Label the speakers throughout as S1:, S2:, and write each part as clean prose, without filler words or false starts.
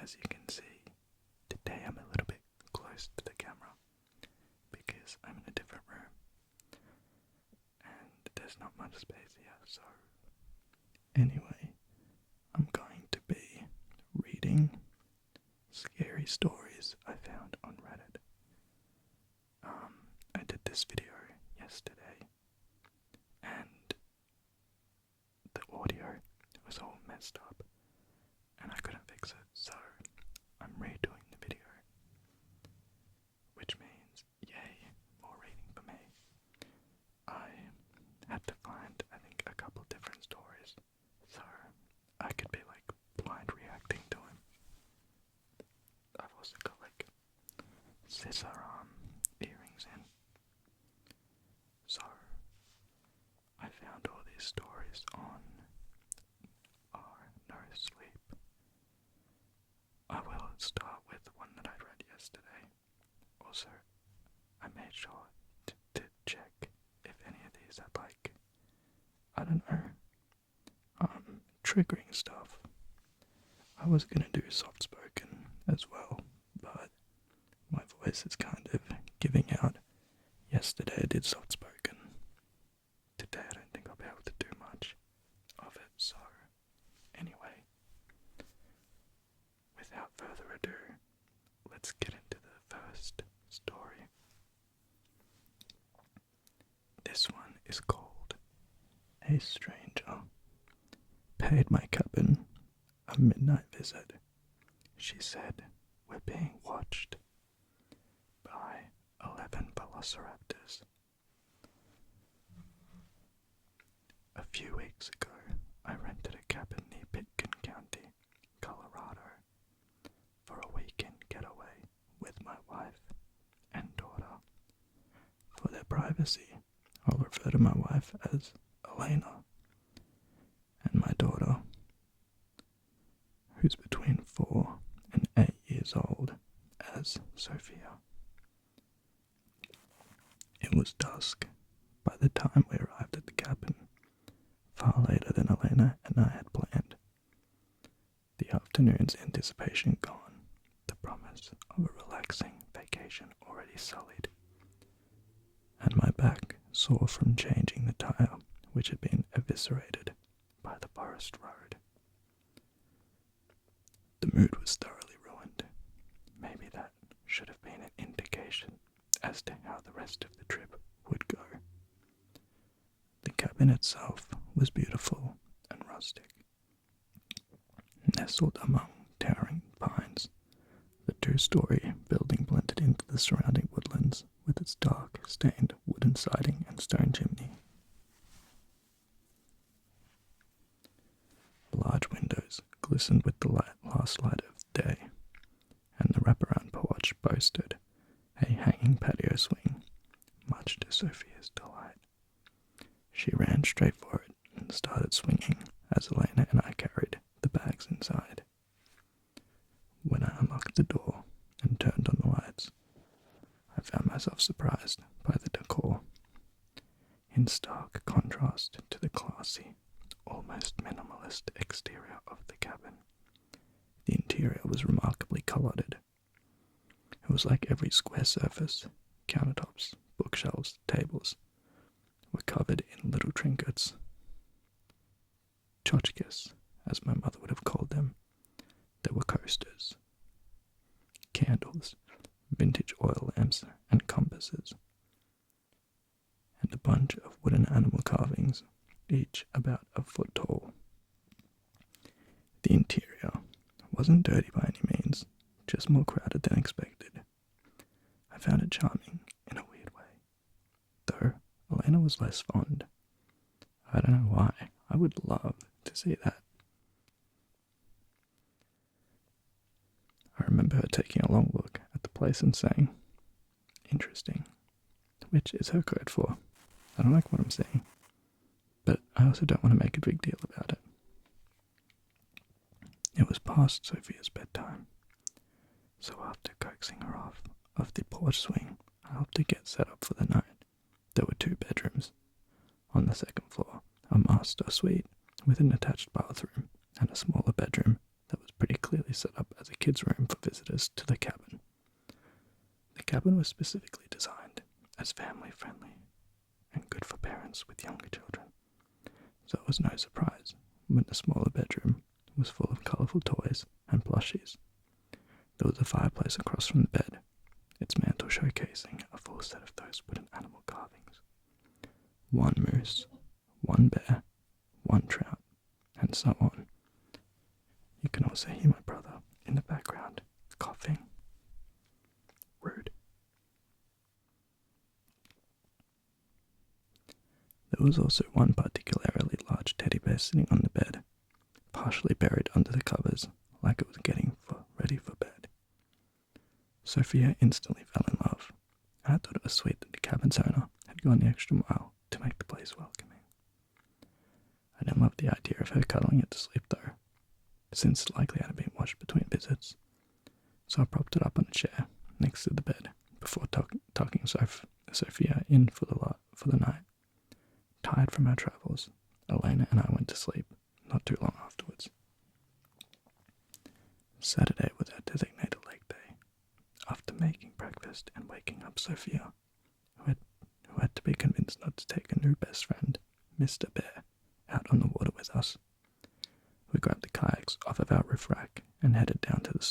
S1: as you can see, today I'm a little bit close to the camera because I'm in a different room and there's not much space here, so anyway, I'm going to be reading scary stories I found on Reddit. I did this video yesterday and the audio was all messed up and I couldn't fix it, so I'm redoing the video, which means yay, more reading for me. I had to find, I think, a couple different stories so I could be like blind reacting to them. I've also got like scissor earrings in. So I found all these stories on nosleep. I will start with the one that I read yesterday. Also, I made sure to check if any of these had like, I don't know, triggering stuff. I was gonna do soft spoken as well, but my voice is kind of giving out. Yesterday I did soft spoken. Today I don't think I'll be able to do much of it, so anyway, without further ado, let's get into the first story. This one is called A Stranger Paid My Cabin a Midnight Visit. She said, "We're being watched by 11 velociraptors. A few weeks ago, I rented a cabin near Pitkin County, Colorado, for a weekend getaway with my wife and daughter. For their privacy, I'll refer to my wife as Elena, and my daughter, who's between 4 and 8 years old, as Sophia. It was dusk by the time we arrived at the cabin, far later than Elena and I had planned. The afternoon's anticipation gone, the promise of a relaxing vacation already sullied, and my back sore from changing the tire which had been eviscerated by the forest road. The mood was thoroughly ruined. Maybe that should have been an indication as to how the rest of the trip would go. The cabin itself was beautiful and rustic. Nestled among towering pines, the two-story building blended into the surrounding woodlands with its dark, stained wooden siding and stone chimney. Large windows glistened with the last light of day, and the wraparound porch boasted a hanging patio swing, much to Sophia's delight. She ran straight for it and started swinging as Elena and I carried the bags inside. When I unlocked the door and turned on the lights, I found myself surprised by the decor. In stark contrast to the classy, almost minimalist exterior of the cabin, the interior was remarkably colored. It was like every square surface, countertops, bookshelves, tables, were covered in little trinkets. Tchotchkes, as my mother would have called them. There were coasters, candles, vintage oil lamps and compasses, and a bunch of wooden animal carvings, each about a foot tall. The interior wasn't dirty by any means, just more crowded than expected. I found it charming in a weird way, though Elena was less fond. I don't know why. I would love to see that. I remember her taking a long look at the place and saying, "Interesting," which is her code for, "I don't like what I'm seeing," but I also don't want to make a big deal about it. It was past Sophia's bedtime, so after coaxing her off of the porch swing, I helped her get set up for the night. There were 2 bedrooms. On the second floor, a master suite with an attached bathroom and a smaller bedroom that was pretty clearly set up as a kid's room for visitors to the cabin. The cabin was specifically designed as family friendly and good for parents with younger children, so it was no surprise when the smaller bedroom was full of colourful toys and plushies. There was a fireplace across from the bed, its mantel showcasing a full set of those wooden animal carvings. One moose, one bear, one trout, and so on. You can also hear my brother in the background coughing. Rude. There was also one particularly large teddy bear sitting on the bed, partially buried under the covers like it was getting ready for bed. Sophia instantly fell in love, and I thought it was sweet that the cabin's owner had gone the extra mile to make the place welcoming. I didn't love the idea of her cuddling it to sleep though, since it likely had been washed between visits, so I propped it up on a chair next to the bed before tucking Sophia in for the night. Tired from our travels, Elena and I went to sleep not too long afterwards. Saturday was our designated leg day. After making breakfast and waking up Sophia, who had to be convinced not to take a new best friend, Mr. Bear, out on the water with us, we grabbed the kayaks off of our roof rack and headed down to the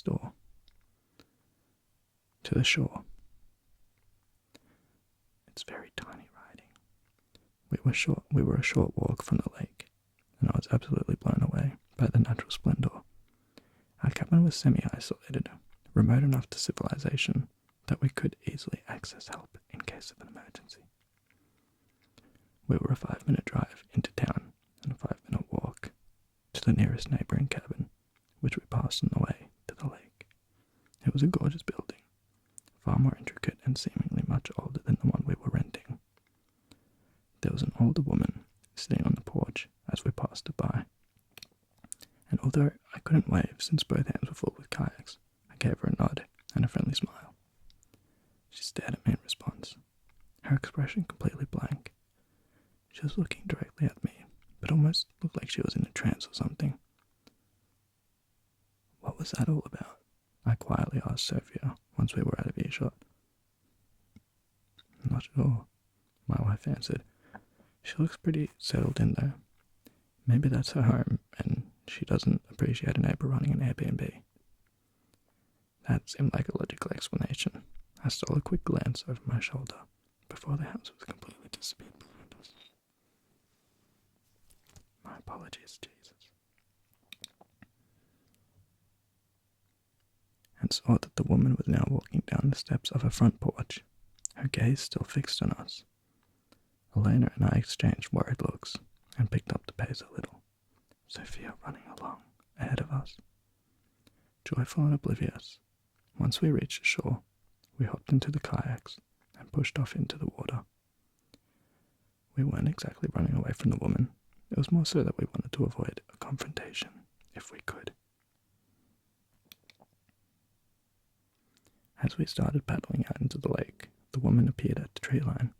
S1: shore. It's very tiny riding. We were a short walk from the lake, and I was absolutely blown away by the natural splendor. Our cabin was semi-isolated, remote enough to civilization that we could easily access help in case of an emergency. We were a 5-minute drive into town and a 5-minute walk to the nearest neighbouring cabin, which we passed on the way to the lake. It was a gorgeous building, far more intricate and seemingly much older than the one we were renting. There was an older woman sitting on the porch as we passed her by, and although I couldn't wave since both hands were full with kayaks, I gave her a nod and a friendly smile. She stared at me in response, her expression completely blank. She was looking directly at me, but almost looked like she was in a trance or something. What was that all about? I quietly asked Sophia once we were out of earshot. Not sure, my wife answered. She looks pretty settled in though. Maybe that's her home and she doesn't appreciate a neighbour running an Airbnb. That seemed like a logical explanation. I stole a quick glance over my shoulder before the house was completely disappeared behind us. My apologies, Jesus. And saw that the woman was now walking down the steps of her front porch, her gaze still fixed on us. Elena and I exchanged worried looks and picked up the pace a little, Sophia running along ahead of us. Joyful and oblivious, once we reached the shore, we hopped into the kayaks and pushed off into the water. We weren't exactly running away from the woman. It was more so that we wanted to avoid a confrontation if we could. As we started paddling out into the lake, the woman appeared at the tree line,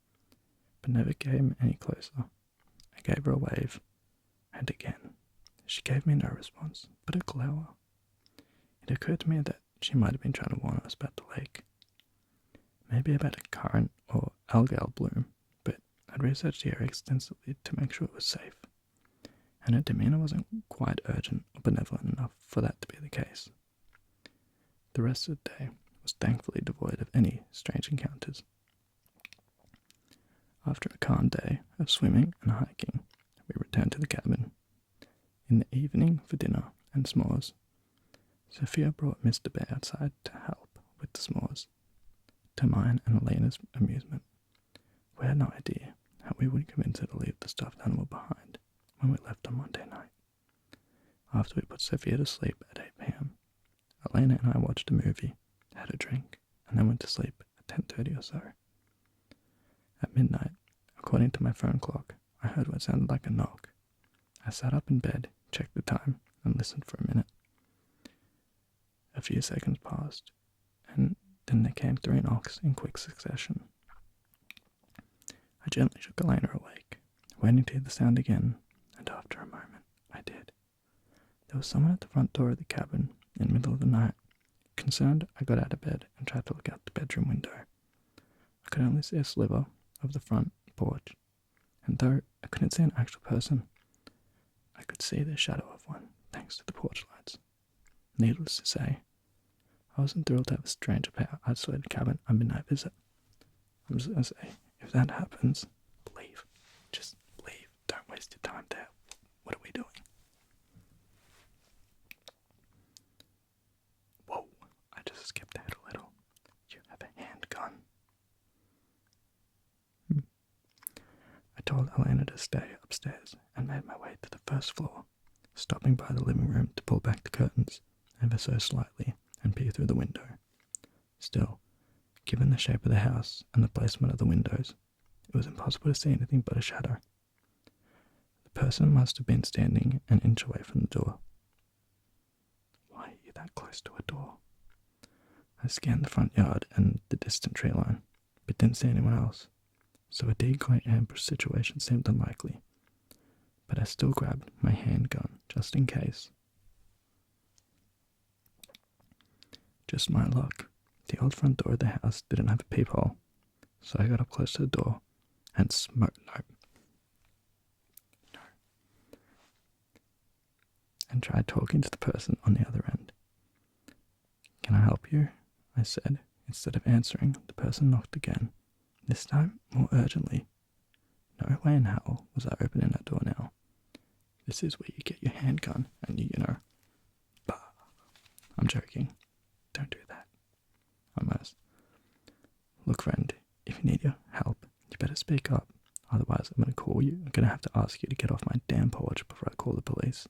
S1: but never came any closer. I gave her a wave, and again. She gave me no response, but a glower. It occurred to me that she might have been trying to warn us about the lake. Maybe about a current or algal bloom, but I'd researched the area extensively to make sure it was safe, and her demeanour wasn't quite urgent or benevolent enough for that to be the case. The rest of the day was thankfully devoid of any strange encounters. After a calm day of swimming and hiking, we returned to the cabin. In the evening, for dinner and s'mores, Sophia brought Mr. Bear outside to help with the s'mores. To mine and Elena's amusement, we had no idea how we would convince her to leave the stuffed animal behind when we left on Monday night. After we put Sophia to sleep at 8 p.m, Elena and I watched a movie, had a drink, and then went to sleep at 10:30 or so. At midnight, according to my phone clock, I heard what sounded like a knock. I sat up in bed, checked the time, and listened for a minute. A few seconds passed, and then there came 3 knocks in quick succession. I gently shook Elena awake, waiting to hear the sound again, and after a moment, I did. There was someone at the front door of the cabin in the middle of the night. Concerned, I got out of bed and tried to look out the bedroom window. I could only see a sliver of the front porch, and though I couldn't see an actual person, I could see the shadow of one thanks to the porch lights. Needless to say, I wasn't thrilled to have a stranger pay our isolated cabin a midnight visit. I'm just gonna say, if that happens, leave. Just leave. Don't waste your time there. What are we doing? Whoa, I just skipped ahead a little. You have a handgun. I told Elena to stay upstairs and made my way to the first floor, stopping by the living room to pull back the curtains ever so slightly and peer through the window. Still, given the shape of the house and the placement of the windows, it was impossible to see anything but a shadow. The person must have been standing an inch away from the door. Why are you that close to a door? I scanned the front yard and the distant tree line, but didn't see anyone else, so a decoy ambush situation seemed unlikely. But I still grabbed my handgun, just in case. Just my luck. The old front door of the house didn't have a peephole, so I got up close to the door and and tried talking to the person on the other end. "Can I help you?" I said. Instead of answering, the person knocked again, this time more urgently. No way in hell was I opening that door now. This is where you get your handgun and bah. I'm joking. Don't do that. I must. Look, friend, if you need your help, you better speak up. Otherwise, I'm going to call you. I'm going to have to ask you to get off my damn porch before I call the police.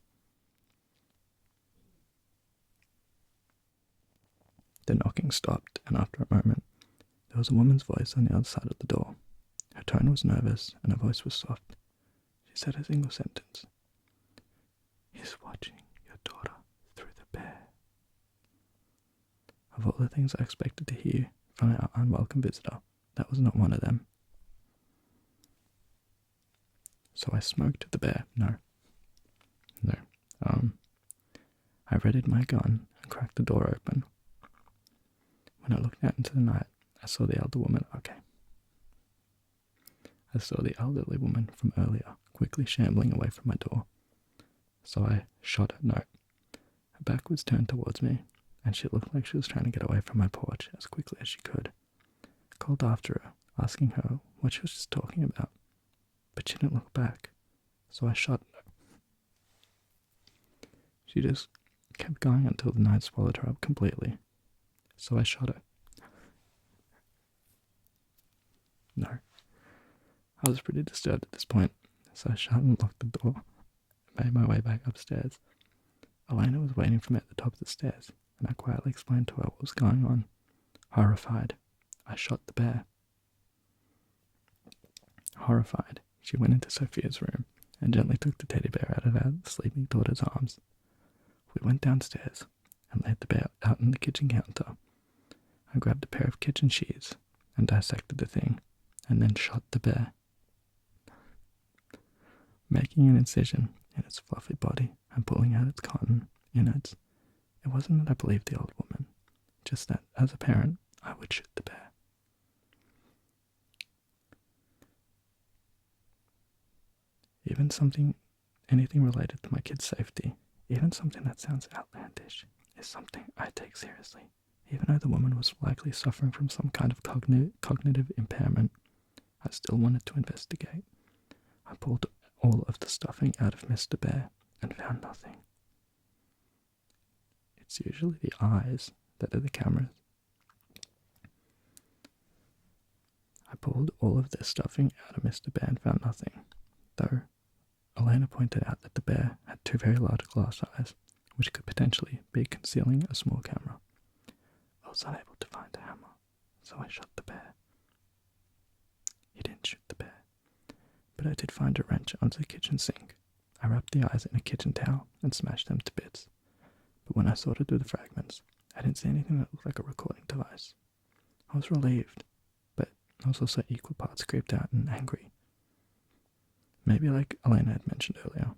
S1: The knocking stopped, and after a moment, there was a woman's voice on the other side of the door. Her tone was nervous, and her voice was soft. She said a single sentence. "He's watching your daughter through the bear." Of all the things I expected to hear from our unwelcome visitor, that was not one of them. So I smoked the bear. No. I readied my gun and cracked the door open. When I looked out into the night, I saw the elderly woman from earlier quickly shambling away from my door. So I shot her. No. Her back was turned towards me, and she looked like she was trying to get away from my porch as quickly as she could. I called after her, asking her what she was just talking about, but she didn't look back, so I shot her. She just kept going until the night swallowed her up completely, so I shot her. No. I was pretty disturbed at this point, so I shut and locked the door and made my way back upstairs. Elena was waiting for me at the top of the stairs, and I quietly explained to her what was going on. Horrified, I shot the bear. Horrified, she went into Sophia's room and gently took the teddy bear out of her sleeping daughter's arms. We went downstairs and laid the bear out on the kitchen counter. I grabbed a pair of kitchen shears and dissected the thing, and then shot the bear, making an incision in its fluffy body and pulling out its cotton innards. It wasn't that I believed the old woman, just that, as a parent, I would shoot the bear. Anything related to my kid's safety, even something that sounds outlandish, is something I take seriously. Even though the woman was likely suffering from some kind of cognitive impairment, I still wanted to investigate. I pulled all of the stuffing out of Mr. Bear and found nothing. It's usually the eyes that are the cameras. I pulled all of the stuffing out of Mr. Bear and found nothing, though Elena pointed out that the bear had two very large glass eyes, which could potentially be concealing a small camera. I was unable to find a hammer, so I shot the bear. He didn't shoot the bear, but I did find a wrench under the kitchen sink. I wrapped the eyes in a kitchen towel and smashed them to bits, but when I sorted through the fragments, I didn't see anything that looked like a recording device. I was relieved, but I was also equal parts creeped out and angry. Maybe like Elena had mentioned earlier.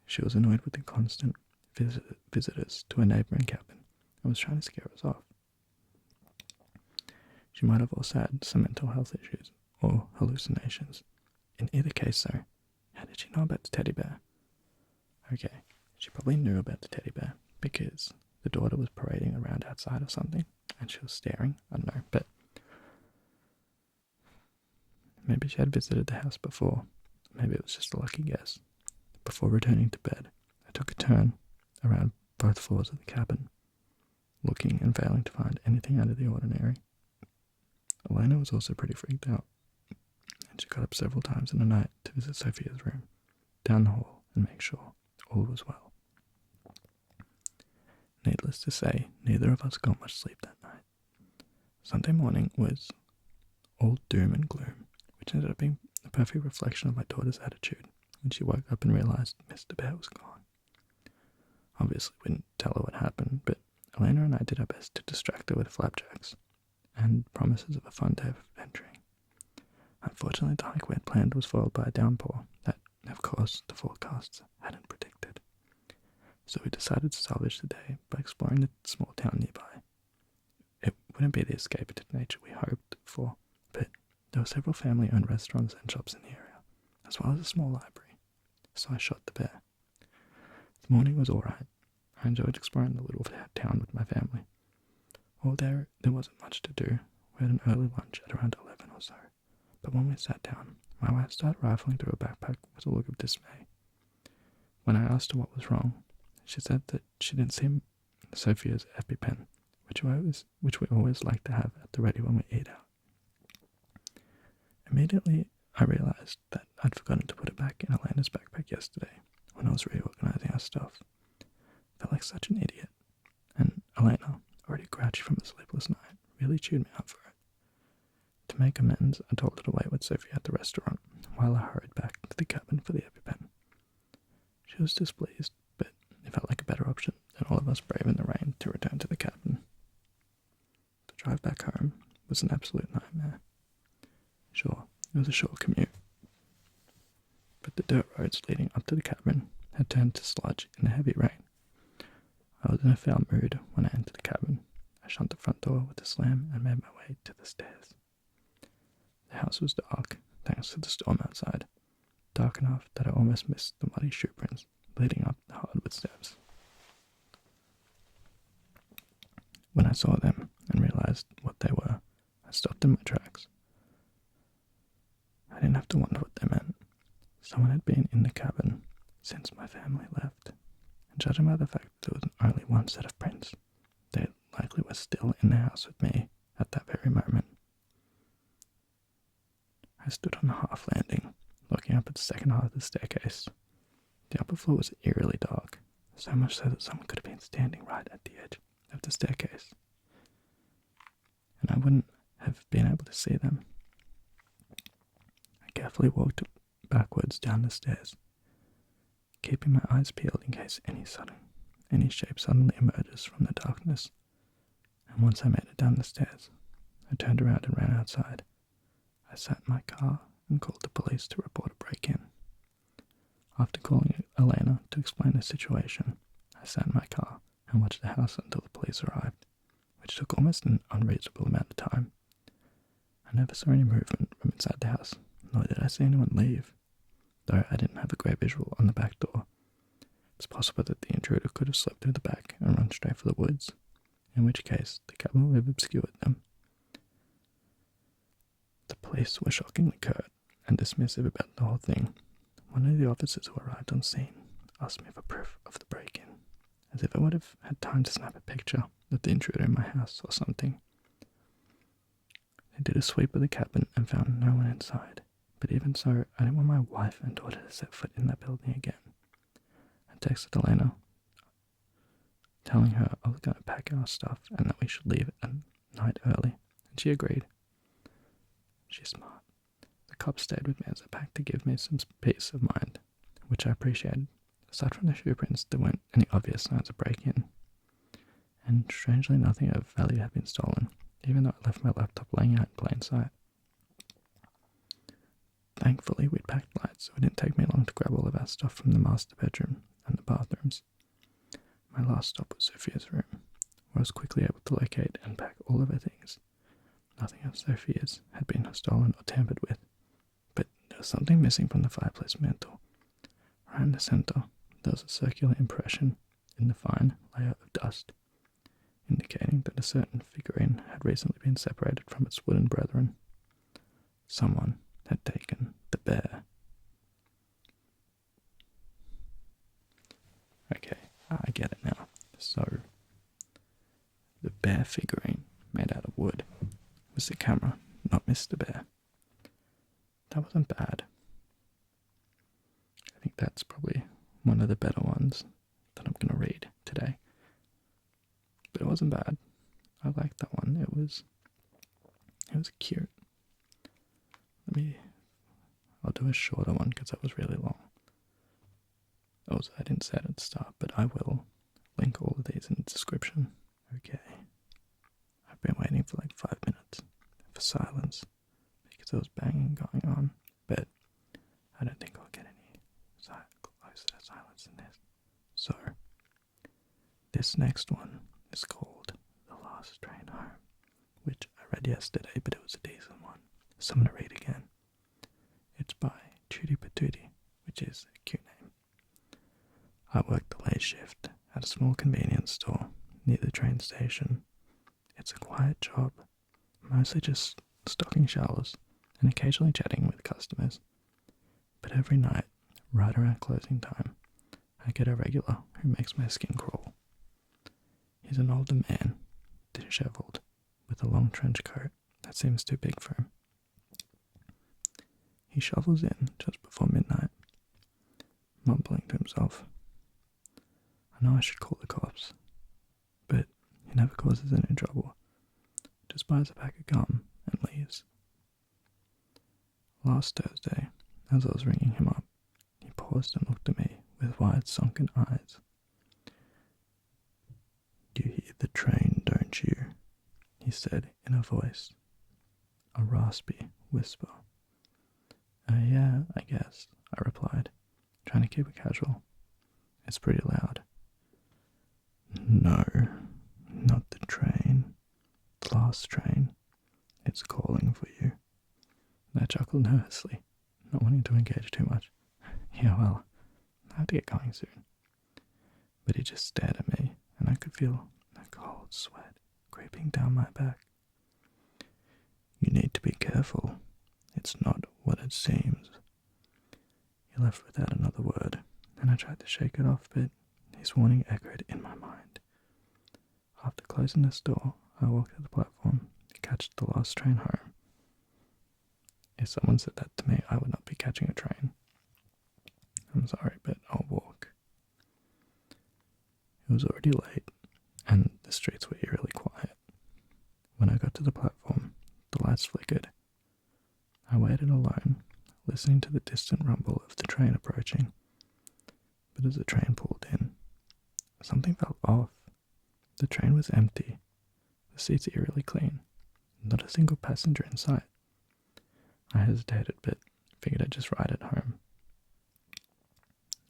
S1: She was annoyed with the constant visitors to a neighbouring cabin and was trying to scare us off. She might have also had some mental health issues or hallucinations. In either case, though, how did she know about the teddy bear? Okay, she probably knew about the teddy bear because the daughter was parading around outside or something and she was staring. I don't know, but maybe she had visited the house before. Maybe it was just a lucky guess. Before returning to bed, I took a turn around both floors of the cabin, looking and failing to find anything out of the ordinary. Elena was also pretty freaked out, and she got up several times in the night to visit Sophia's room, down the hall, and make sure all was well. Needless to say, neither of us got much sleep that night. Sunday morning was all doom and gloom, which ended up being a perfect reflection of my daughter's attitude when she woke up and realised Mr. Bear was gone. Obviously, we didn't tell her what happened, but Elena and I did our best to distract her with flapjacks and promises of a fun day of adventuring. Unfortunately, the hike we had planned was foiled by a downpour that, of course, the forecasts hadn't predicted. So we decided to salvage the day by exploring the small town nearby. It wouldn't be the escape into nature we hoped for, but there were several family-owned restaurants and shops in the area, as well as a small library, so I shot the bear. The morning was alright. I enjoyed exploring the little town with my family. Although there wasn't much to do, we had an early lunch at around 11 or so, but when we sat down, my wife started rifling through her backpack with a look of dismay. When I asked her what was wrong, she said that she didn't see Sophia's EpiPen, which we always like to have at the ready when we eat out. Immediately, I realised that I'd forgotten to put it back in Elena's backpack yesterday when I was reorganising our stuff. I felt like such an idiot, and Elena, already grouchy from a sleepless night, really chewed me up for it. To make amends, I told her to wait with Sophia at the restaurant while I hurried back to the cabin for the EpiPen. She was displeased, but it felt like a better option than all of us braving the rain to return to the cabin. The drive back home was an absolute nightmare. Sure, it was a short commute, but the dirt roads leading up to the cabin had turned to sludge in the heavy rain. I was in a foul mood when I entered the cabin. I shut the front door with a slam and made my way to the stairs. The house was dark, thanks to the storm outside, dark enough that I almost missed the muddy shoe prints leading up the hardwood steps. When I saw them and realised what they were, I stopped in my tracks. I didn't have to wonder what they meant. Someone had been in the cabin since my family left, and judging by the fact that there was only one set of prints, they likely were still in the house with me at that very moment. I stood on the half landing, looking up at the second half of the staircase. The upper floor was eerily dark, so much so that someone could have been standing right at the edge of the staircase, and I wouldn't have been able to see them. I carefully walked backwards down the stairs, keeping my eyes peeled in case any shape suddenly emerges from the darkness, and once I made it down the stairs, I turned around and ran outside. I sat in my car and called the police to report a break-in. After calling Elena to explain the situation, I sat in my car and watched the house until the police arrived, which took almost an unreasonable amount of time. I never saw any movement from inside the house, nor did I see anyone leave, though I didn't have a great visual on the back door. It's possible that the intruder could have slipped through the back and run straight for the woods, in which case the cabin would have obscured them. The police were shockingly curt and dismissive about the whole thing. One of the officers who arrived on scene asked me for proof of the break-in, as if I would have had time to snap a picture of the intruder in my house or something. They did a sweep of the cabin and found no one inside, but even so, I didn't want my wife and daughter to set foot in that building again. I texted Elena, telling her I was going to pack our stuff and that we should leave at night early, and she agreed. She's smart. The cops stayed with me as I packed to give me some peace of mind, which I appreciated. Aside from the shoe prints, there weren't any obvious signs of break-in, and strangely nothing of value had been stolen, even though I left my laptop laying out in plain sight. Thankfully, we'd packed light, so it didn't take me long to grab all of our stuff from the master bedroom and the bathrooms. My last stop was Sophia's room, where I was quickly able to locate and pack all of her things. Nothing of Sophia's had been stolen or tampered with, but there was something missing from the fireplace mantel. Right in the centre, there was a circular impression in the fine layer of dust, indicating that a certain figurine had recently been separated from its wooden brethren. Someone had taken the bear. Okay, I get it now. So, the bear figurine made out of wood was the camera, not Mr. Bear. That wasn't bad. I think that's probably one of the better ones that I'm going to read today. But it wasn't bad. I liked that one. It was cute. I'll do a shorter one because that was really long. Also, I didn't say it at the start, but I will link all of these in the description. Okay. I've been waiting for like 5 minutes for silence because there was banging going on, but I don't think I'll get any closer to silence than this. So, this next one is called The Last Train Home, which I read yesterday, but it was a decent one, so I'm going to read again. It's by Tootie Patootie, which is a cute name. I worked the late shift at a small convenience store near the train station. It's a quiet job, mostly just stocking shelves and occasionally chatting with customers. But every night, right around closing time, I get a regular who makes my skin crawl. He's an older man, disheveled, with a long trench coat that seems too big for him. He shovels in just before midnight, mumbling to himself. I know I should call the cops, but he never causes any trouble, just buys a pack of gum and leaves. Last Thursday, as I was ringing him up, he paused and looked at me with wide sunken eyes. "You hear the train, don't you?" he said in a voice, a raspy whisper. Yeah, I guess," I replied, trying to keep it casual. "It's pretty loud." "No, not the train. The last train. It's calling for you." I chuckled nervously, not wanting to engage too much. Yeah, well, I have to get going soon. But he just stared at me, and I could feel a cold sweat creeping down my back. "You need to be careful. It's not what it seems." He left without another word, and I tried to shake it off, but his warning echoed in my mind. After closing the store, I walked to the platform to catch the last train home. If someone said that to me, I would not be catching a train. I'm sorry, but I'll walk. It was already late, and the streets were eerily quiet. When I got to the platform, the lights flickered. I waited alone, listening to the distant rumble of the train approaching. But as the train pulled in, something felt off. The train was empty, the seats eerily clean, not a single passenger in sight. I hesitated, but figured I'd just ride it home.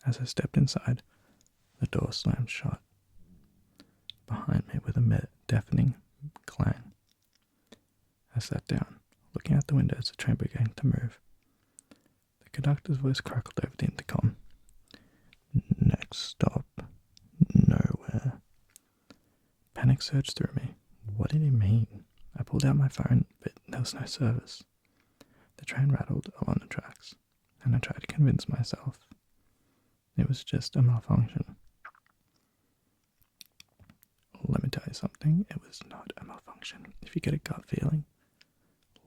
S1: As I stepped inside, the door slammed shut behind me with a deafening clang. I sat down, looking out the window as the train began to move. The conductor's voice crackled over the intercom. "Next stop, nowhere." Panic surged through me. What did he mean? I pulled out my phone, but there was no service. The train rattled along the tracks, and I tried to convince myself it was just a malfunction. Let me tell you something, it was not a malfunction. If you get a gut feeling,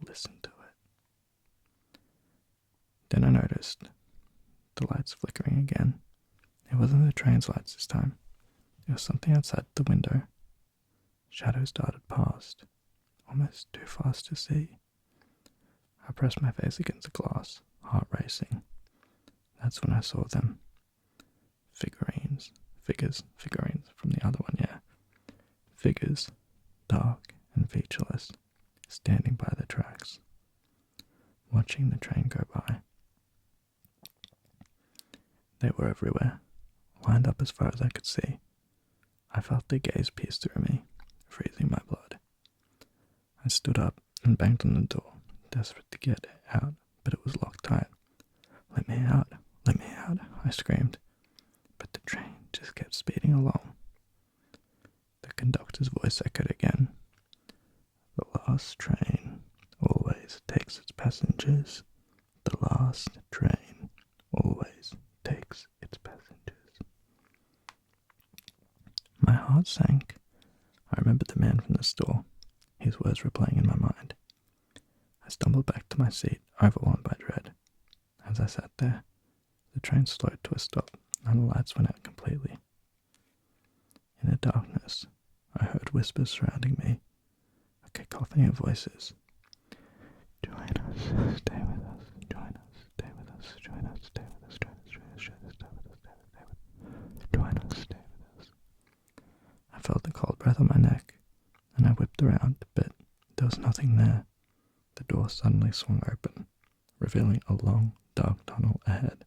S1: listen to it. Then I noticed the lights flickering again. It wasn't the train's lights this time. It was something outside the window. Shadows darted past, almost too fast to see. I pressed my face against the glass, heart racing. That's when I saw them. Figurines from the other one, yeah. Figures, dark and featureless, standing by the tracks, watching the train go by. They were everywhere, lined up as far as I could see, I felt their gaze pierce through me, freezing my blood. I stood up and banged on the door, desperate to get out, but it was locked tight. Let me out, I screamed, but the train just kept speeding along. The conductor's voice echoed again. The last train always takes its passengers. The last train always takes its passengers. My heart sank. I remembered the man from the store. His words were playing in my mind. I stumbled back to my seat, overwhelmed by dread. As I sat there, the train slowed to a stop, and the lights went out completely. In the darkness, I heard whispers surrounding me, a cacophony of voices. Join us, stay with us, join us, stay with us, join us, stay with us, join us, join us, join us, stay with us, stay with us, join us, stay with us. I felt the cold breath on my neck, and I whipped around, but there was nothing there. The door suddenly swung open, revealing a long, dark tunnel ahead.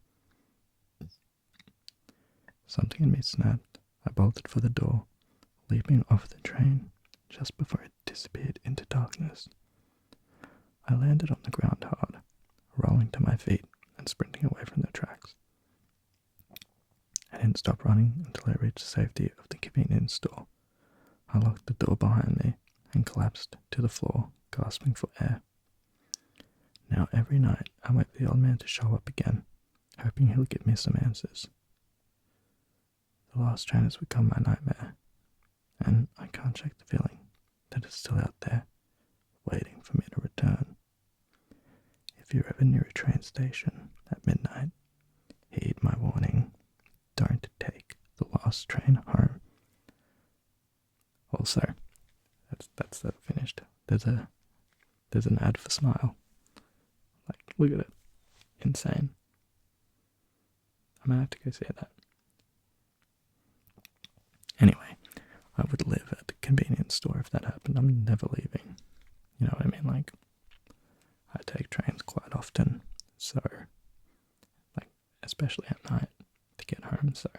S1: Something in me snapped. I bolted for the door, leaping off the train just before it disappeared into darkness. I landed on the ground hard, rolling to my feet and sprinting away from the tracks. I didn't stop running until I reached the safety of the convenience store. I locked the door behind me and collapsed to the floor, gasping for air. Now every night I wait for the old man to show up again, hoping he'll give me some answers. The last train has become my nightmare, and I can't shake the feeling that it's still out there, waiting for me to return. If you're ever near a train station at midnight, heed my warning. Don't take the last train home. Also, that's that finished. There's an ad for Smile. Like, look at it. Insane. I might have to go see that. Anyway, I would live at the convenience store if that happened. I'm never leaving. You know what I mean? Like, I take trains quite often, so, like, especially at night to get home, so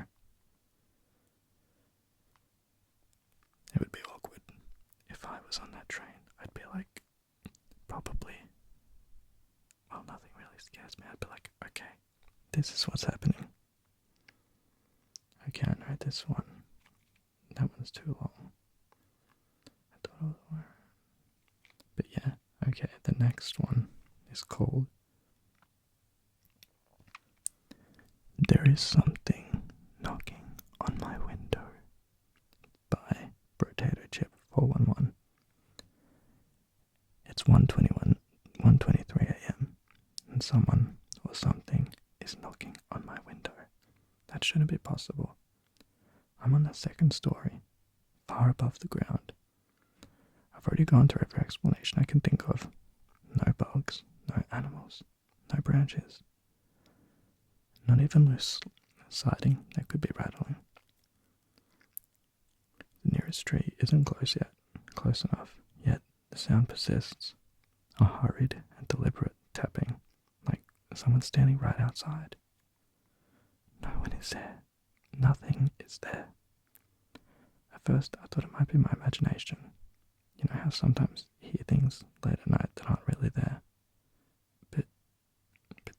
S1: it would be awkward if I was on that train. I'd be like, probably, well, nothing really scares me. I'd be like, okay, this is what's happening. Okay, I know this one. That one's too long. I thought it was more. But yeah, okay, the next one is called There Is Something Knocking on My Window by Potato Chip 411. It's 1:23 a.m. and someone or something is knocking on my window. That shouldn't be possible. I'm on the second story, far above the ground. I've already gone through every explanation I can think of. No bugs, no animals, no branches. Not even loose siding that could be rattling. The nearest tree isn't close enough, yet the sound persists. A hurried and deliberate tapping, like someone standing right outside. No one is there. Nothing is there. At first, I thought it might be my imagination. You know how sometimes you hear things late at night that aren't really there. But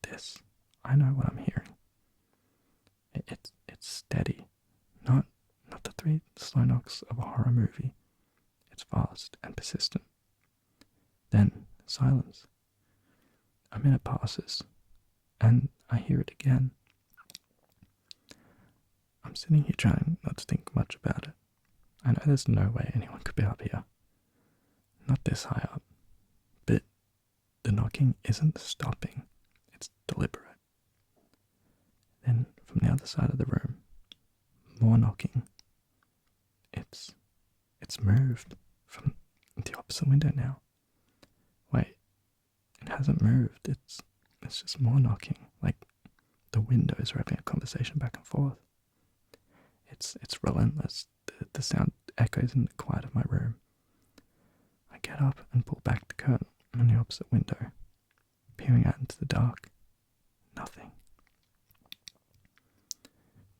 S1: this, I know what I'm hearing. It's steady, not the three slow knocks of a horror movie. It's fast and persistent. Then silence. A minute passes, and I hear it again. I'm sitting here trying not to think much about it. I know there's no way anyone could be up here. Not this high up. But the knocking isn't stopping. It's deliberate. Then from the other side of the room, more knocking. It's moved from the opposite window now. Wait, it hasn't moved. It's just more knocking. Like the windows are having a conversation back and forth. It's relentless. The sound echoes in the quiet of my room. I get up and pull back the curtain on the opposite window, peering out into the dark. Nothing.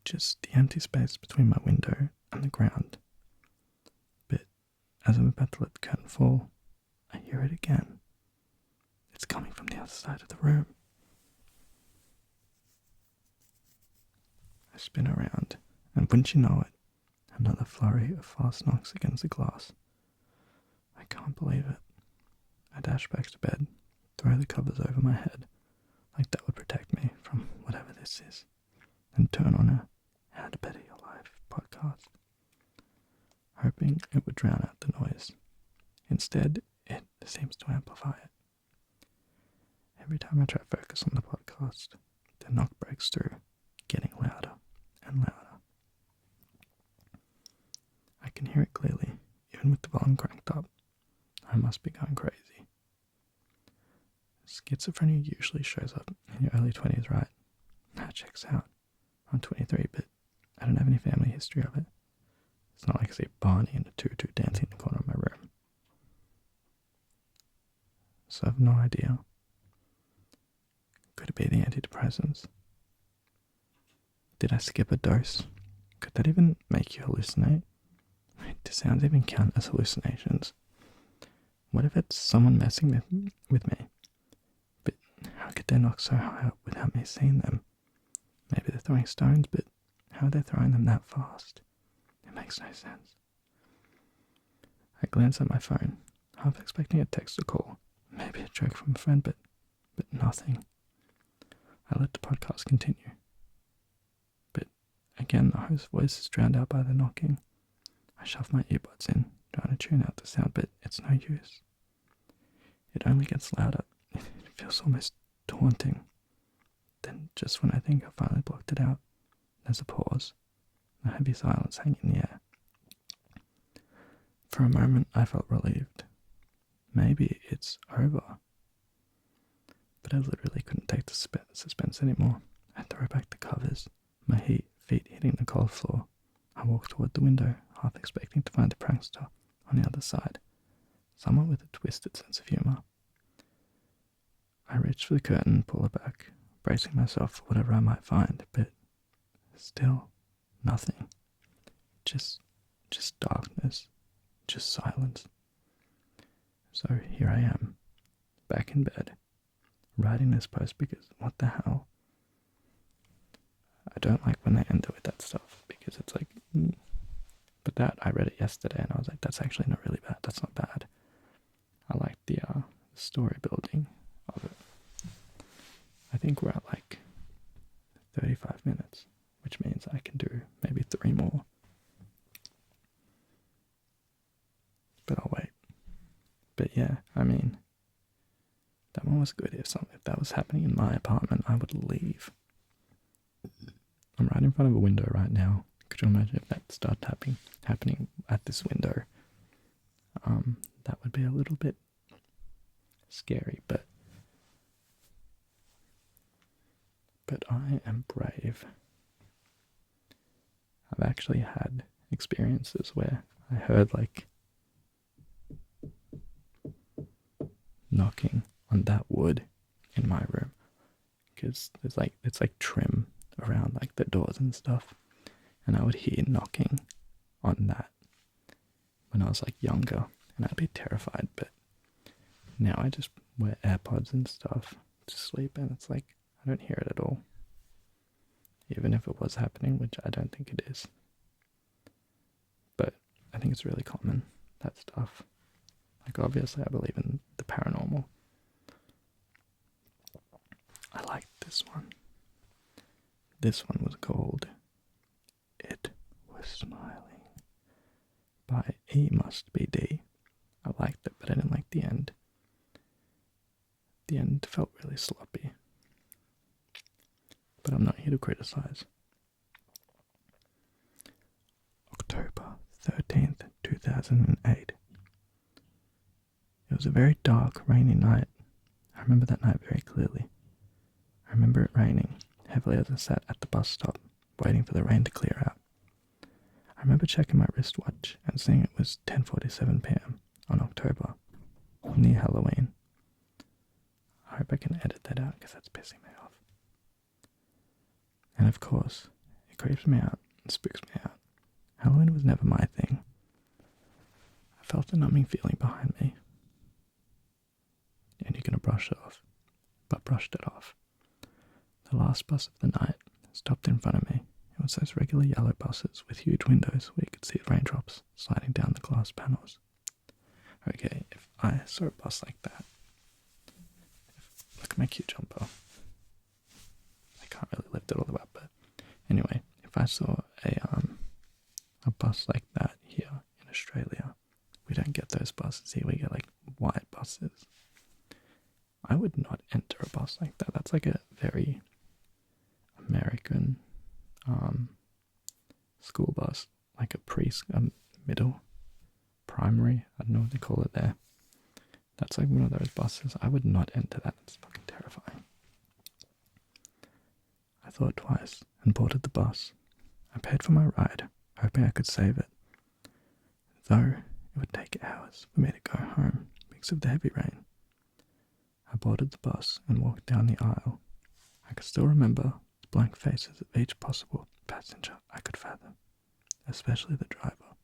S1: Just the empty space between my window and the ground. But as I'm about to let the curtain fall, I hear it again. It's coming from the other side of the room. I spin around, and wouldn't you know it, another flurry of fast knocks against the glass. I can't believe it. I dash back to bed, throw the covers over my head, like that would protect me from whatever this is, and turn on a How to Better Your Life podcast, hoping it would drown out the noise. Instead, it seems to amplify it. Every time I try to focus on the podcast, the knock breaks through, getting louder and louder. I can hear it clearly, even with the volume cranked up. I must be going crazy. Schizophrenia usually shows up in your early 20s, right? That checks out. I'm 23, but I don't have any family history of it. It's not like I see Barney in a tutu dancing in the corner of my room. So I have no idea. Could it be the antidepressants? Did I skip a dose? Could that even make you hallucinate? Do sounds even count as hallucinations? What if it's someone messing with me? But how could they knock so high up without me seeing them? Maybe they're throwing stones, but how are they throwing them that fast? It makes no sense. I glance at my phone, half expecting a text or call, maybe a joke from a friend, but nothing. I let the podcast continue. But again, the host's voice is drowned out by the knocking. I shove my earbuds in, trying to tune out the sound, but it's no use. It only gets louder. It feels almost daunting. Then, just when I think I've finally blocked it out, there's a pause, a heavy silence hanging in the air. For a moment, I felt relieved. Maybe it's over. But I literally couldn't take the suspense anymore. I throw back the covers, my feet hitting the cold floor. I walk toward the window, half expecting to find the prankster on the other side, someone with a twisted sense of humour. I reach for the curtain and pull it back, bracing myself for whatever I might find, but still nothing. Just darkness, just silence. So here I am, back in bed, writing this post because what the hell? I don't like when they end it with that stuff because it's like, but that, I read it yesterday and I was like, that's actually not really bad, that's not bad. I like the story building of it. I think we're at like 35 minutes, which means I can do maybe 3 more. But I'll wait. But yeah, I mean, that one was good. If that was happening in my apartment, I would leave. I'm right in front of a window right now. Could you imagine if that started happening at this window? That would be a little bit scary, but I am brave. I've actually had experiences where I heard like knocking on that wood in my room because it's like trim around like the doors and stuff, and I would hear knocking on that when I was like younger, and I'd be terrified. But now I just wear AirPods and stuff to sleep, and it's like I don't hear it at all, even if it was happening, which I don't think it is. But I think it's really common, that stuff. Like obviously I believe in the paranormal. I like this one. This one was called It Was Smiling by E Must Be D. I liked it, but I didn't like the end. The end felt really sloppy. But I'm not here to criticize. October 13th, 2008. It was a very dark, rainy night. I remember that night very clearly. I remember it raining heavily as I sat at the bus stop, waiting for the rain to clear out. I remember checking my wristwatch and seeing it was 10:47 p.m. on October, near Halloween. I hope I can edit that out because that's pissing me off. And of course, it creeps me out and spooks me out Halloween was never my thing. I felt a numbing feeling behind me, and you're gonna brush it off, but brushed it off. The last bus of the night stopped in front of me. It was those regular yellow buses with huge windows where you could see raindrops sliding down the glass panels. Okay, if I saw a bus like that, look at my cute jumper. I can't really lift it all the way up, but anyway, if I saw a bus like that here in Australia, we don't get those buses here. We get like white buses. I would not enter a bus like that. That's like a very American school bus, like a middle, primary. I don't know what they call it there. That's like one of those buses. I would not enter that. It's fucking terrifying. I thought twice and boarded the bus. I paid for my ride, hoping I could save it, though it would take hours for me to go home because of the heavy rain. I boarded the bus and walked down the aisle. I could still remember the blank faces of each possible passenger I could fathom, especially the driver.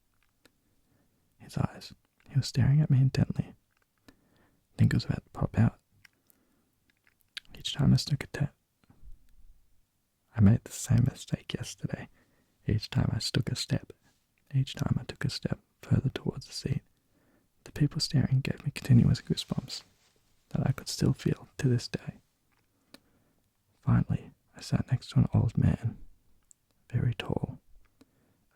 S1: His eyes, he was staring at me intently. I think it was about to pop out. Each time I took a step, I made the same mistake yesterday. Each time I took a step, further towards the seat, the people staring gave me continuous goosebumps that I could still feel to this day. Finally, I sat next to an old man, very tall.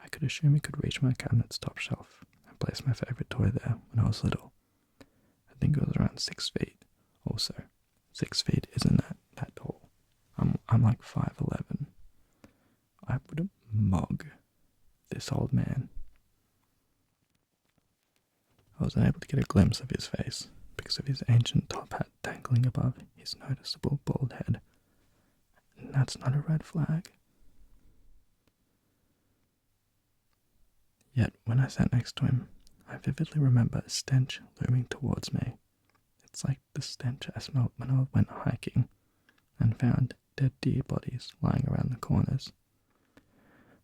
S1: I could assume he could reach my cabinet's top shelf and place my favourite toy there when I was little. I think it was around 6 feet. Also, 6 feet isn't that tall. I'm like 5'11". I would mug this old man. I was unable to get a glimpse of his face because of his ancient top hat dangling above his noticeable bald head. And that's not a red flag. Yet, when I sat next to him, I vividly remember a stench looming towards me. It's like the stench I smelled when I went hiking and found dead deer bodies lying around the corners.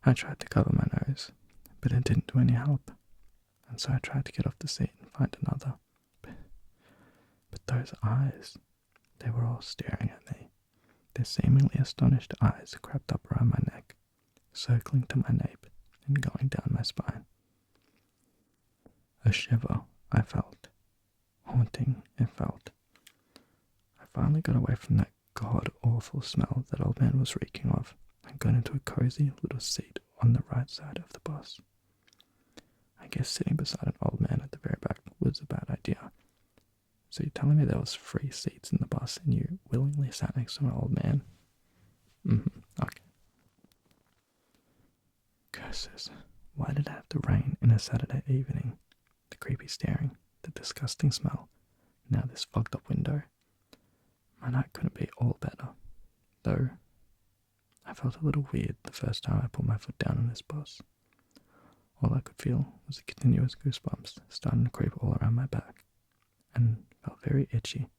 S1: I tried to cover my nose, but it didn't do any help, and so I tried to get off the seat and find another. But those eyes, they were all staring at me. Their seemingly astonished eyes crept up around my neck, circling to my nape and going down my spine. A shiver I felt. Haunting it felt. I finally got away from that god-awful smell that old man was reeking of and got into a cozy little seat on the right side of the bus. I guess sitting beside an old man at the very back was a bad idea. So you're telling me there was free seats in the bus and you willingly sat next to an old man? Okay. Curses. Why did it have to rain in a Saturday evening? The creepy staring, the disgusting smell, now this fogged up window. My night couldn't be all better, though I felt a little weird the first time I put my foot down on this bus. All I could feel was the continuous goosebumps starting to creep all around my back, and felt very itchy.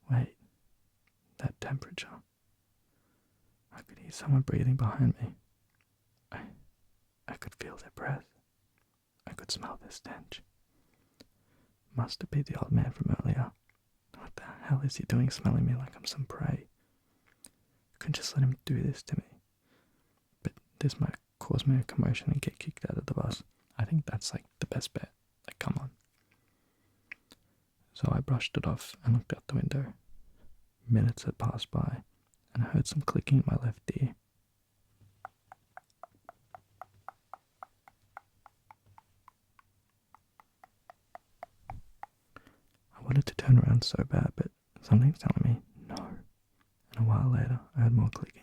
S1: Wait, that temperature. I could hear someone breathing behind me. I could feel their breath. I could smell their stench. Must it be the old man from earlier? What the hell is he doing smelling me like I'm some prey? I couldn't just let him do this to me. But this might cause me a commotion and get kicked out of the bus. I think that's like the best bet. Like, come on. So I brushed it off and looked out the window. Minutes had passed by, and I heard some clicking in my left ear. I wanted to turn around so bad, but something's telling me no. And a while later, I heard more clicking.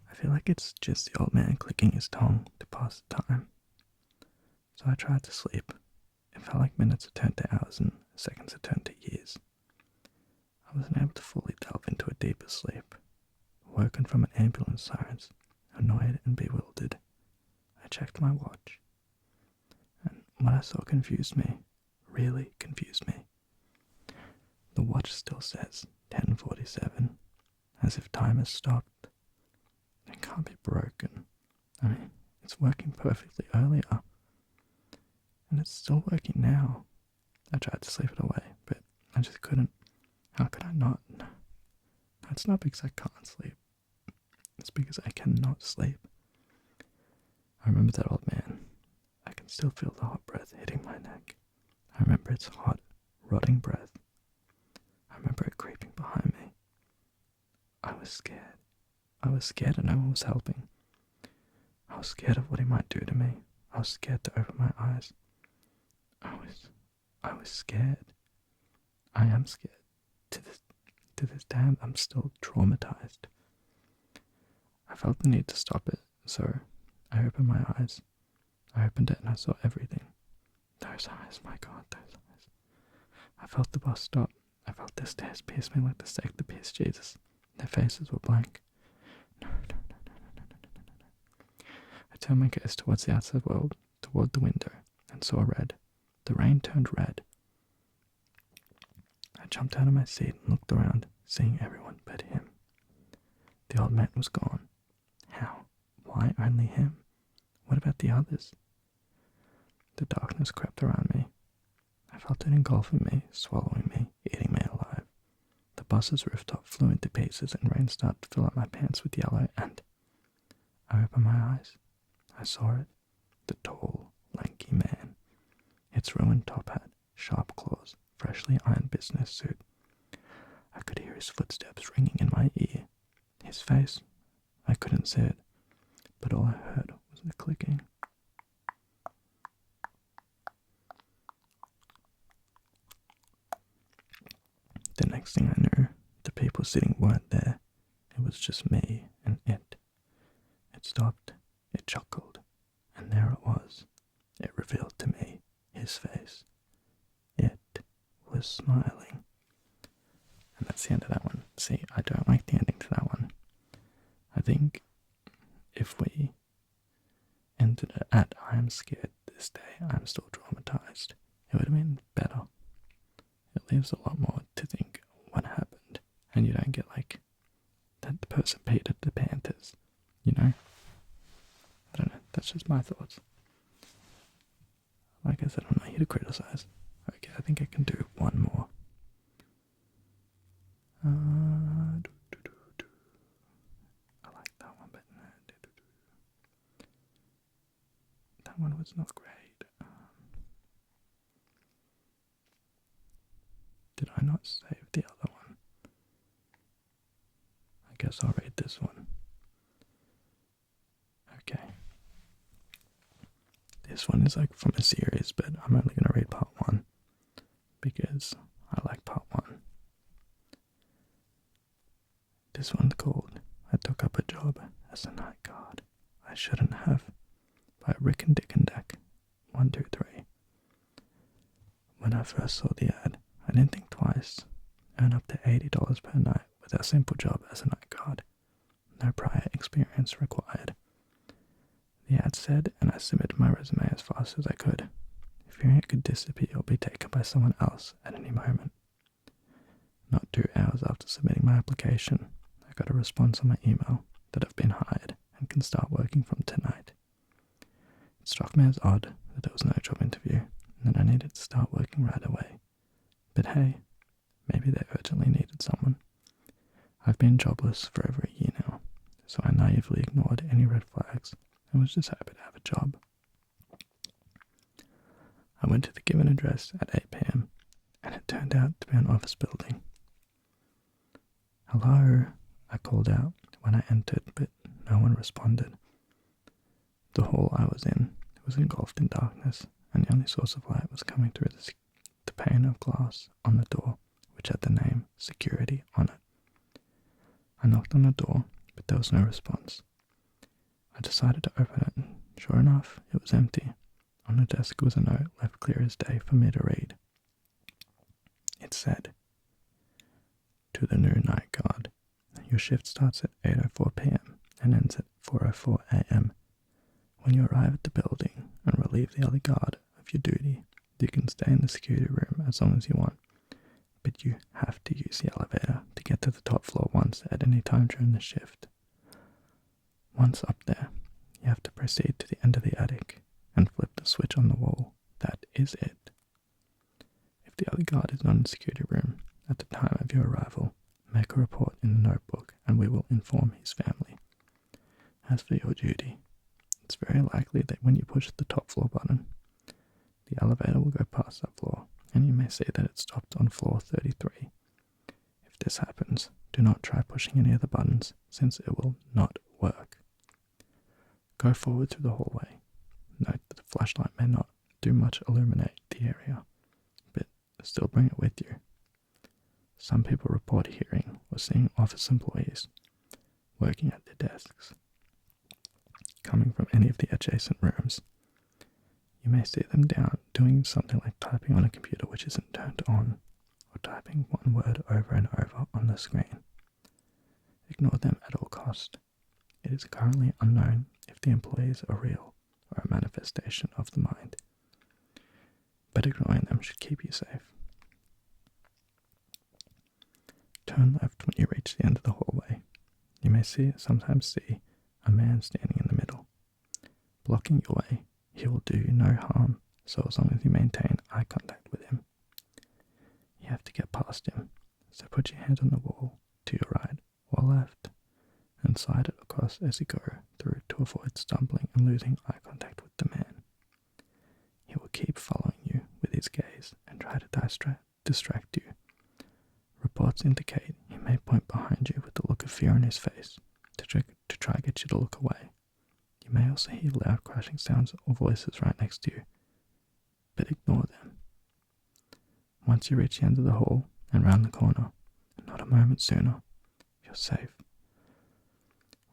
S1: I feel like it's just the old man clicking his tongue to pass the time. So I tried to sleep. It felt like minutes had turned to hours and seconds had turned to years. I wasn't able to fully delve into a deeper sleep. Woken from an ambulance sirens, annoyed and bewildered, I checked my watch. And what I saw confused me, really confused me. The watch still says 10:47, as if time has stopped. It can't be broken. I mean, it's working perfectly earlier, and it's still working now. I tried to sleep it away, but I just couldn't. How could I not? No, it's not because I can't sleep. It's because I cannot sleep. I remember that old man. I can still feel the hot breath hitting my neck. I remember its hot, rotting breath. I remember it creeping behind me. I was scared. I was scared and no one was helping. I was scared of what he might do to me. I was scared to open my eyes. I was scared. I am scared. To this day, I'm still traumatized. I felt the need to stop it, so I opened my eyes. I opened it and I saw everything. Those eyes, my God, those eyes. I felt the bus stop. I felt their stares pierce me like the stake that pierced Jesus. Their faces were blank. No. I turned my gaze towards the outside world, toward the window, and saw red. The rain turned red. I jumped out of my seat and looked around, seeing everyone but him. The old man was gone. How? Why only him? What about the others? The darkness crept around me. I felt it engulfing me, swallowing me, eating me alive. The bus's rooftop flew into pieces and rain started to fill up my pants with yellow, and I opened my eyes. I saw it. The tall, lanky man. Its ruined top hat, sharp claws, freshly ironed business suit. I could hear his footsteps ringing in my ear. His face, I couldn't see it, but all I heard was the clicking. The next thing I knew, the people sitting weren't there. It was just me and it. It stopped, it chuckled, and there it was. It revealed to me his face. It was smiling. And that's the end of that one. See, I don't like the ending to that one. I think if we ended it at I am scared this day, I'm still traumatized, it would have been better. It leaves a lot more to think what happened, and you don't get like that the person peed at the Panthers, you know? I don't know, that's just my thoughts. Like I said, I'm not here to criticize. Okay, I think I can do one more. I like that one, but that one was not great. Did I not save the other one? I guess I'll read this one. Okay. This one is like from a series, but I'm only going to read part 1 because I like part 1. This one's called I Took Up a Job as a Night Guard I Shouldn't Have by Rick and Dick and Deck 123. When I first saw the ad, I didn't think twice. Earn up to $80 per night with a simple job as a night guard. No prior experience required. The ad said, and I submitted my resume as fast as I could, fearing it could disappear or be taken by someone else at any moment. Not 2 hours after submitting my application, I got a response on my email that I've been hired and can start working from tonight. It struck me as odd that there was no job interview and that I needed to start working right away. But hey, maybe they urgently needed someone. I've been jobless for over a year now, so I naively ignored any red flags and was just happy to have a job. I went to the given address at 8 p.m, and it turned out to be an office building. Hello, I called out when I entered, but no one responded. The hall I was in was engulfed in darkness, and the only source of light was coming through the pane of glass on the door, which had the name Security on it. I knocked on the door, but there was no response. I decided to open it, and sure enough, it was empty. On the desk was a note left clear as day for me to read. It said, "To the new night guard, your shift starts at 8:04 p.m. and ends at 4:04 a.m. When you arrive at the building and relieve the other guard of your duty, you can stay in the security room as long as you want. but you have to use the elevator to get to the top floor once at any time during the shift. Once up there, you have to proceed to the end of the attic and flip the switch on the wall. That is it. If the other guard is not in the security room at the time of your arrival, make a report in the notebook and we will inform his family. As for your duty, it's very likely that when you push the top floor button, the elevator will go past that floor and you may see that it stopped on floor 33. If this happens, do not try pushing any of the buttons since it will not work. Go forward through the hallway. Note that the flashlight may not do much illuminate the area, but still bring it with you. Some people report hearing or seeing office employees working at their desks, coming from any of the adjacent rooms. You may see them down doing something like typing on a computer which isn't turned on, or typing one word over and over on the screen. Ignore them at all cost. It is currently unknown if the employees are real or a manifestation of the mind, but ignoring them should keep you safe. Turn left when you reach the end of the hallway. You may sometimes see a man standing in the middle. Blocking your way, he will do you no harm, so as long as you maintain eye contact with him. You have to get past him, so put your hand on the wall to your right or left, and slide it across as you go through to avoid stumbling and losing eye contact with the man. He will keep following you with his gaze and try to distract you. Reports indicate he may point behind you with a look of fear on his face to try to get you to look away. You may also hear loud crashing sounds or voices right next to you, but ignore them. Once you reach the end of the hall and round the corner, not a moment sooner, you're safe.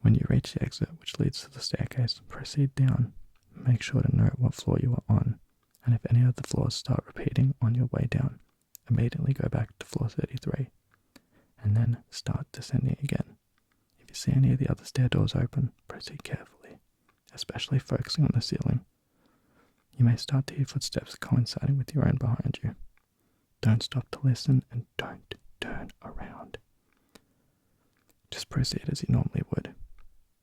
S1: When you reach the exit which leads to the staircase, proceed down. Make sure to note what floor you are on, and if any of the floors start repeating on your way down, immediately go back to floor 33, and then start descending again. If you see any of the other stair doors open, proceed carefully, especially focusing on the ceiling. You may start to hear footsteps coinciding with your own behind you. Don't stop to listen and don't turn around. Just proceed as you normally would.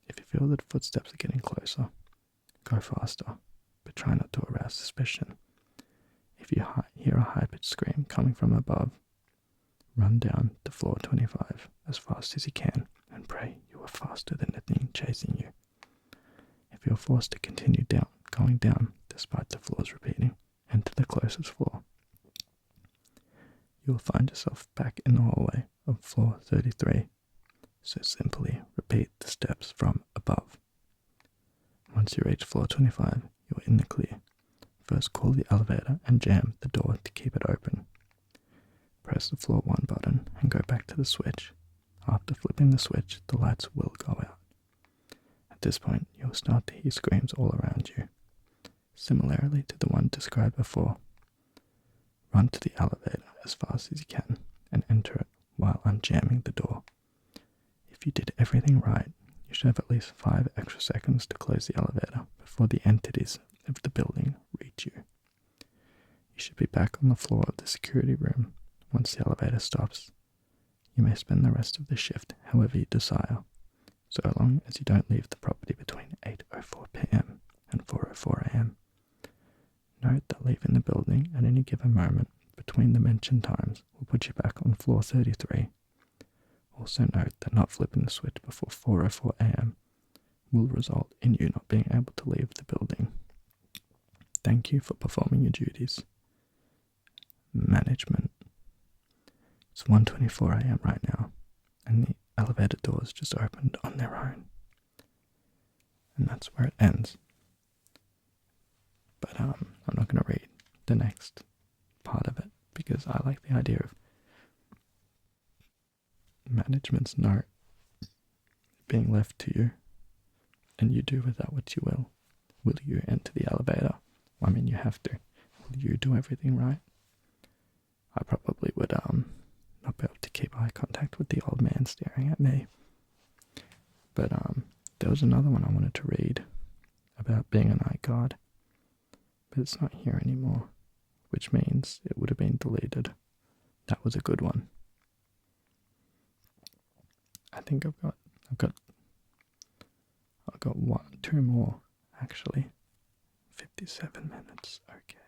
S1: If you feel that footsteps are getting closer, go faster, but try not to arouse suspicion. If you hear a high-pitched scream coming from above, run down to floor 25 as fast as you can and pray you are faster than the thing chasing you. If you're forced to continue going down despite the floors repeating, enter the closest floor. You will find yourself back in the hallway of floor 33, so simply repeat the steps from above. Once you reach floor 25, you're in the clear. First call the elevator and jam the door to keep it open. Press the floor 1 button and go back to the switch. After flipping the switch, the lights will go out. At this point, you'll start to hear screams all around you, similarly to the one described before. Run to the elevator as fast as you can and enter it while unjamming the door. If you did everything right, you should have at least 5 extra seconds to close the elevator before the entities of the building reach you. You should be back on the floor of the security room once the elevator stops. You may spend the rest of the shift however you desire, so long as you don't leave the property between 8:04 p.m. and 4:04 a.m. Note that leaving the building at any given moment between the mentioned times will put you back on floor 33. Also note that not flipping the switch before 4:04 a.m. will result in you not being able to leave the building. Thank you for performing your duties. Management. It's 1:24 a.m. right now, and the elevator doors just opened on their own. And that's where it ends. But I'm not going to read the next part of it because I like the idea of management's note being left to you, and you do with that what you will. Will you enter the elevator? I mean, you have to. Will you do everything right? I probably would not be able to keep eye contact with the old man staring at me. But there was another one I wanted to read about being a night guard, but it's not here anymore, which means it would have been deleted That was a good one. I think I've got two more actually. 57 minutes. Okay.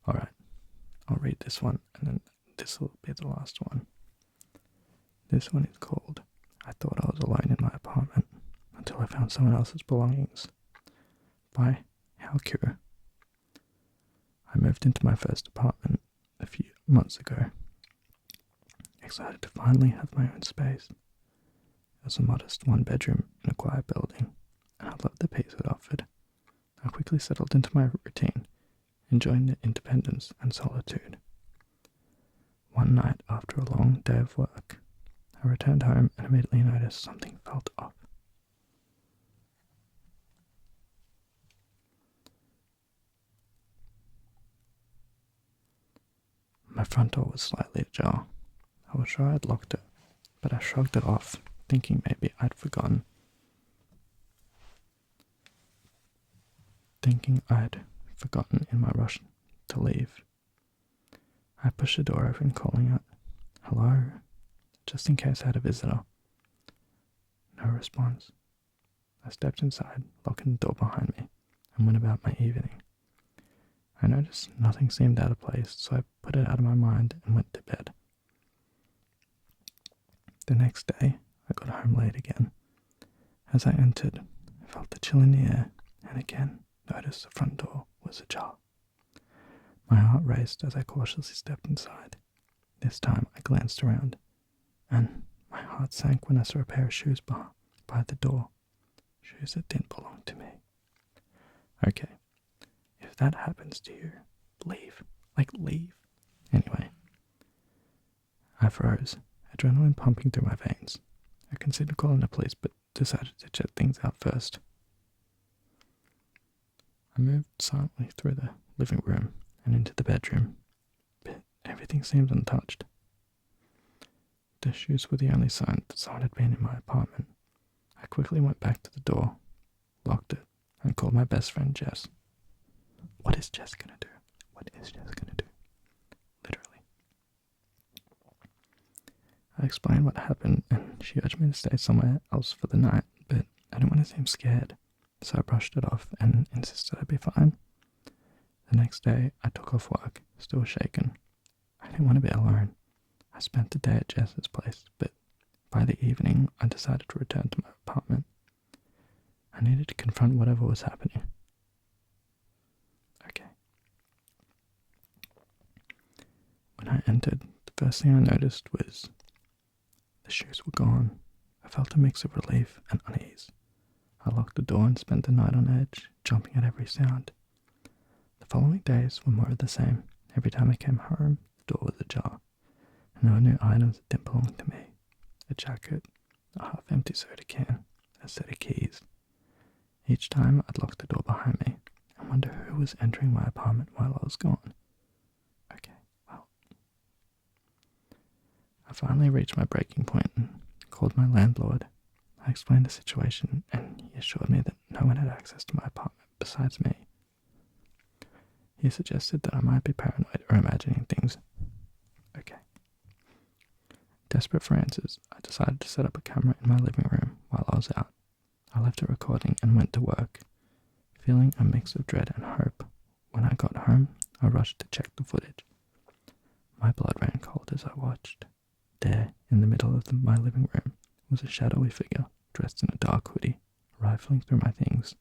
S1: All right. I'll read this one, and then this will be the last one. This one is called "I Thought I Was Alone in My Apartment Until I Found Someone Else's Belongings" by yknow. I moved into my first apartment a few months ago, excited to finally have my own space. It was a modest one-bedroom in a quiet building, and I loved the peace it offered. I quickly settled into my routine, enjoying the independence and solitude. One night, after a long day of work, I returned home and immediately noticed something felt off. My front door was slightly ajar. I was sure I'd locked it, but I shrugged it off, thinking maybe I'd forgotten. In my rush to leave. I pushed the door open, calling out, "Hello," just in case I had a visitor. No response. I stepped inside, locking the door behind me, and went about my evening. I noticed nothing seemed out of place, so I put it out of my mind and went to bed. The next day, I got home late again. As I entered, I felt the chill in the air, and again noticed the front door was ajar. My heart raced as I cautiously stepped inside. This time I glanced around, and my heart sank when I saw a pair of shoes by the door. Shoes that didn't belong to me. Okay, if that happens to you, leave. Leave. Anyway, I froze, adrenaline pumping through my veins. I considered calling the police, but decided to check things out first. I moved silently through the living room and into the bedroom, but everything seemed untouched. The shoes were the only sign that someone had been in my apartment. I quickly went back to the door, locked it, and called my best friend Jess. What is Jess gonna do? Literally. I explained what happened, and she urged me to stay somewhere else for the night, but I didn't want to seem scared, so I brushed it off and insisted I'd be fine. The next day, I took off work, still shaken. I didn't want to be alone. I spent the day at Jess's place, but by the evening, I decided to return to my apartment. I needed to confront whatever was happening. Okay. When I entered, the first thing I noticed was the shoes were gone. I felt a mix of relief and unease. I locked the door and spent the night on edge, jumping at every sound. The following days were more of the same. Every time I came home, the door was ajar, and there were new items that didn't belong to me. A jacket, a half-empty soda can, a set of keys. Each time I'd lock the door behind me and wonder who was entering my apartment while I was gone. Okay, well. I finally reached my breaking point and called my landlord. I explained the situation, and he assured me that no one had access to my apartment besides me. He suggested that I might be paranoid or imagining things. Okay. Desperate for answers, I decided to set up a camera in my living room while I was out. I left it recording and went to work, feeling a mix of dread and hope. When I got home, I rushed to check the footage. My blood ran cold as I watched. There, in the middle of my living room, was a shadowy figure dressed in a dark hoodie, rifling through my things.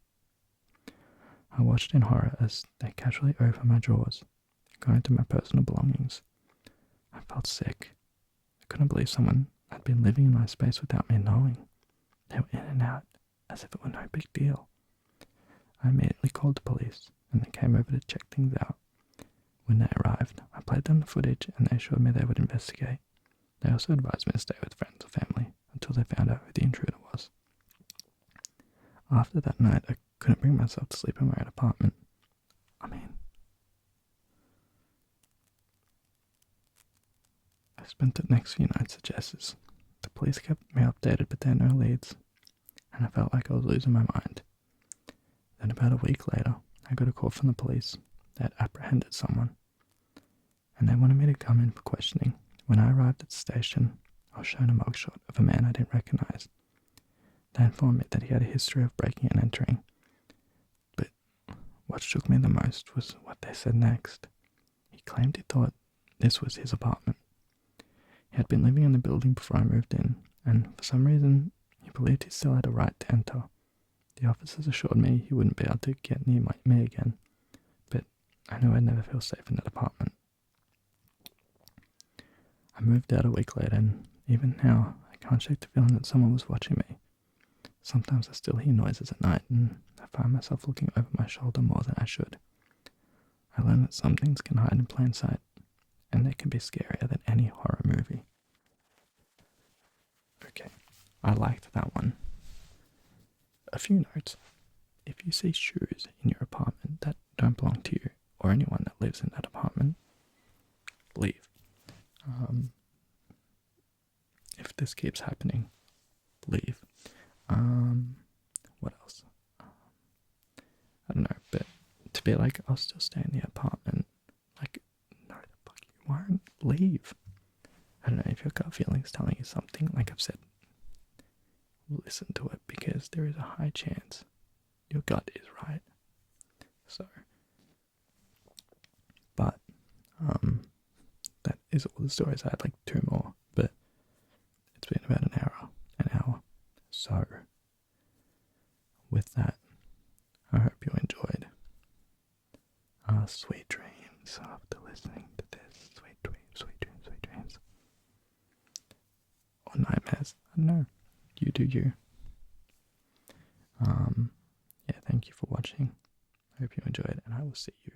S1: I watched in horror as they casually opened my drawers, going through my personal belongings. I felt sick. I couldn't believe someone had been living in my space without me knowing. They were in and out, as if it were no big deal. I immediately called the police, and they came over to check things out. When they arrived, I played them the footage, and they assured me they would investigate. They also advised me to stay with friends or family until they found out who the intruder was. After that night, I couldn't bring myself to sleep in my own apartment. I spent the next few nights at Jess's. The police kept me updated, but they had no leads, and I felt like I was losing my mind. Then about a week later, I got a call from the police. They had apprehended someone. and they wanted me to come in for questioning. When I arrived at the station, I was shown a mugshot of a man I didn't recognise. They informed me that he had a history of breaking and entering, but what shook me the most was what they said next. He claimed he thought this was his apartment. He had been living in the building before I moved in, and for some reason he believed he still had a right to enter. The officers assured me he wouldn't be able to get near me again, but I knew I'd never feel safe in that apartment. I moved out a week later, and even now I can't shake the feeling that someone was watching me. Sometimes I still hear noises at night, and I find myself looking over my shoulder more than I should. I learned that some things can hide in plain sight, and they can be scarier than any horror movie. Okay, I liked that one. A few notes. If you see shoes in your apartment that don't belong to you or anyone that lives in that apartment, leave. If this keeps happening, leave. What else? I don't know, but to be like, I'll still stay in the apartment. Like, no, the fuck you won't. Leave. I don't know, if your gut feeling's telling you something, like I've said, listen to it, because there is a high chance your gut is right. So, but, that is all the stories. I had like 2 more, but it's been about an hour. So, with that, I hope you enjoyed. Sweet dreams after listening to this. Sweet dreams, sweet dreams, sweet dreams. Or nightmares. I don't know. You do you. Yeah, thank you for watching. I hope you enjoyed, and I will see you